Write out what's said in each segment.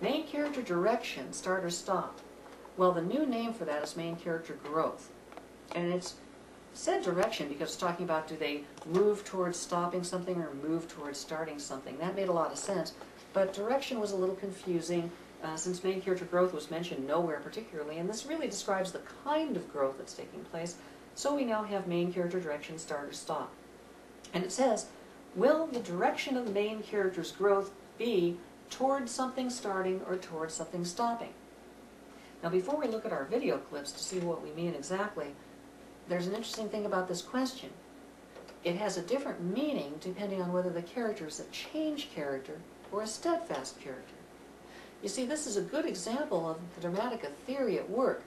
Main character direction, start or stop. Well, the new name for that is main character growth. And it's said direction because it's talking about do they move towards stopping something or move towards starting something. That made a lot of sense. But direction was a little confusing since main character growth was mentioned nowhere particularly. And this really describes the kind of growth that's taking place. So we now have main character direction, start or stop. And it says, will the direction of the main character's growth be towards something starting or towards something stopping? Now before we look at our video clips to see what we mean exactly, there's an interesting thing about this question. It has a different meaning depending on whether the character is a change character or a steadfast character. You see, this is a good example of the Dramatica theory at work.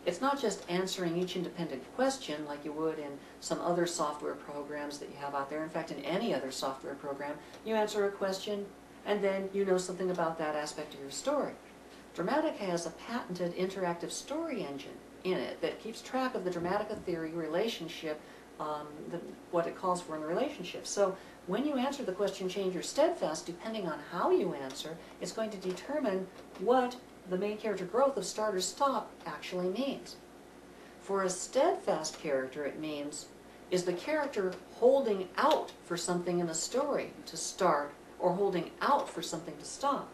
It's not just answering each independent question like you would in some other software programs that you have out there. In fact, in any other software program, you answer a question and then you know something about that aspect of your story. Dramatica has a patented interactive story engine in it that keeps track of the Dramatica theory relationship, what it calls for in the relationship. So when you answer the question change or steadfast, depending on how you answer, it's going to determine what the main character growth of start or stop actually means. For a steadfast character, it means, is the character holding out for something in the story to start or holding out for something to stop?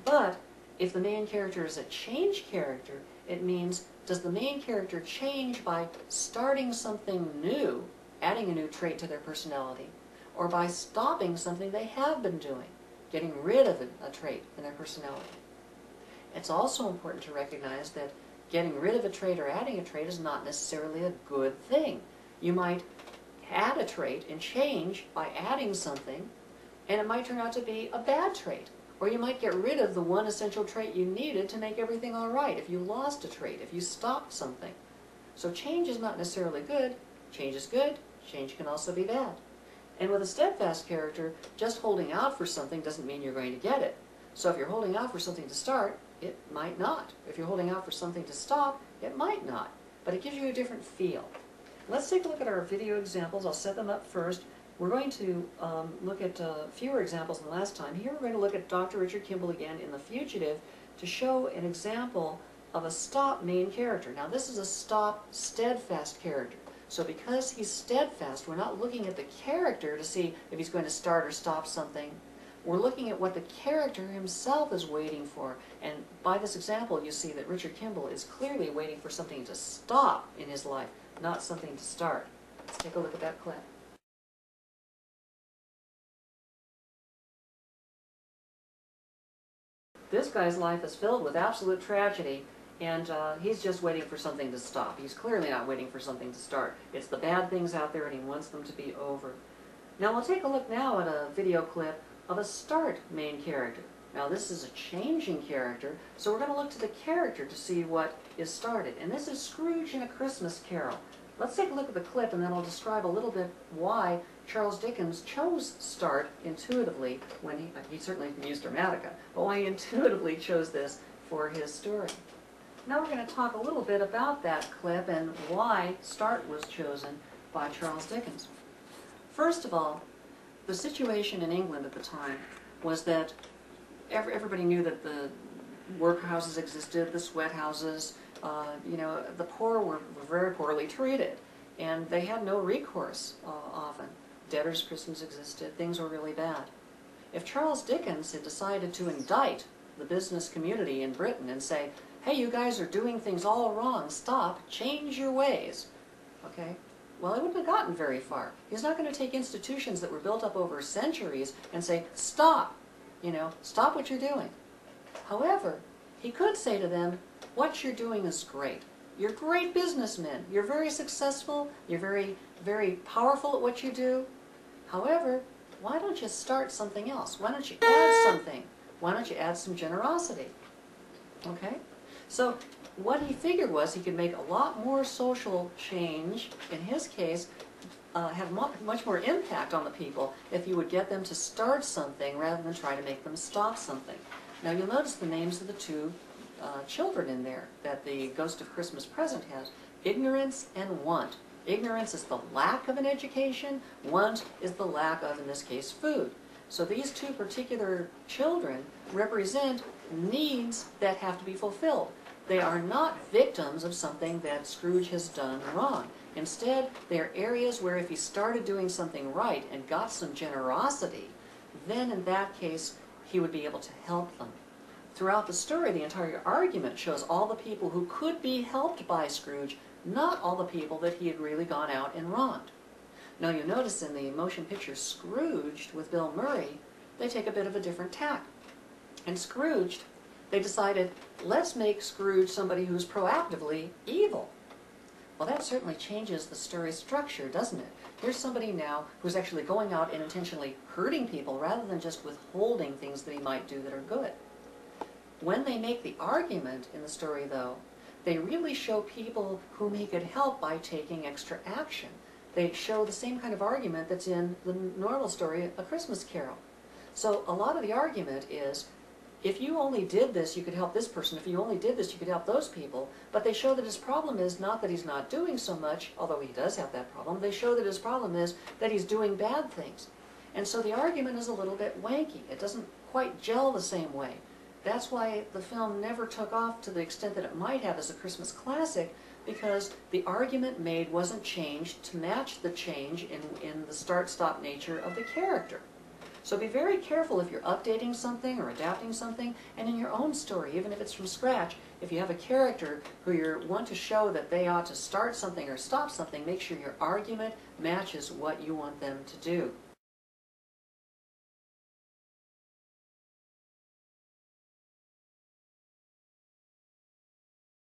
But if the main character is a change character, it means, does the main character change by starting something new, adding a new trait to their personality, or by stopping something they have been doing, getting rid of a trait in their personality? It's also important to recognize that getting rid of a trait or adding a trait is not necessarily a good thing. You might add a trait and change by adding something, and it might turn out to be a bad trait. Or you might get rid of the one essential trait you needed to make everything all right if you lost a trait, if you stopped something. So change is not necessarily good. Change is good. Change can also be bad. And with a steadfast character, just holding out for something doesn't mean you're going to get it. So if you're holding out for something to start, it might not. If you're holding out for something to stop, it might not. But it gives you a different feel. Let's take a look at our video examples. I'll set them up first. We're going to look at fewer examples than last time. Here we're going to look at Dr. Richard Kimball again in The Fugitive to show an example of a stop main character. Now this is a stop steadfast character. So because he's steadfast, we're not looking at the character to see if he's going to start or stop something. We're looking at what the character himself is waiting for. And by this example, you see that Richard Kimball is clearly waiting for something to stop in his life, not something to start. Let's take a look at that clip. This guy's life is filled with absolute tragedy, and he's just waiting for something to stop. He's clearly not waiting for something to start. It's the bad things out there, and he wants them to be over. Now we'll take a look now at a video clip of a start main character. Now this is a changing character, so we're going to look to the character to see what is started. And this is Scrooge in A Christmas Carol. Let's take a look at the clip, and then I'll describe a little bit why Charles Dickens chose start intuitively when he certainly used Dramatica, but why he intuitively chose this for his story. Now we're going to talk a little bit about that clip and why start was chosen by Charles Dickens. First of all, the situation in England at the time was that everybody knew that the workhouses existed, the sweat houses, the poor were very poorly treated, and they had no recourse often. Debtors' prisons existed. Things were really bad. If Charles Dickens had decided to indict the business community in Britain and say, hey, you guys are doing things all wrong, stop, change your ways, okay? Well, it wouldn't have gotten very far. He's not going to take institutions that were built up over centuries and say, stop, stop what you're doing. However, he could say to them, what you're doing is great. You're great businessmen. You're very successful. You're very, very powerful at what you do. However, why don't you start something else? Why don't you add something? Why don't you add some generosity? Okay? So what he figured was he could make a lot more social change, in his case, have much more impact on the people if you would get them to start something rather than try to make them stop something. Now you'll notice the names of the two children in there that the Ghost of Christmas Present has. Ignorance and want. Ignorance is the lack of an education. Want is the lack of, in this case, food. So these two particular children represent needs that have to be fulfilled. They are not victims of something that Scrooge has done wrong. Instead, they are areas where if he started doing something right and got some generosity, then in that case, he would be able to help them. Throughout the story, the entire argument shows all the people who could be helped by Scrooge, not all the people that he had really gone out and wronged. Now you notice in the motion picture Scrooged with Bill Murray, they take a bit of a different tack. In Scrooged, they decided, let's make Scrooge somebody who's proactively evil. Well, that certainly changes the story structure, doesn't it? Here's somebody now who's actually going out and intentionally hurting people rather than just withholding things that he might do that are good. When they make the argument in the story, though, they really show people whom he could help by taking extra action. They show the same kind of argument that's in the normal story, A Christmas Carol. So a lot of the argument is, if you only did this, you could help this person. If you only did this, you could help those people. But they show that his problem is not that he's not doing so much, although he does have that problem. They show that his problem is that he's doing bad things. And so the argument is a little bit wanky. It doesn't quite gel the same way. That's why the film never took off to the extent that it might have as a Christmas classic, because the argument made wasn't changed to match the change in the start-stop nature of the character. So be very careful if you're updating something or adapting something, and in your own story, even if it's from scratch, if you have a character who you want to show that they ought to start something or stop something, make sure your argument matches what you want them to do.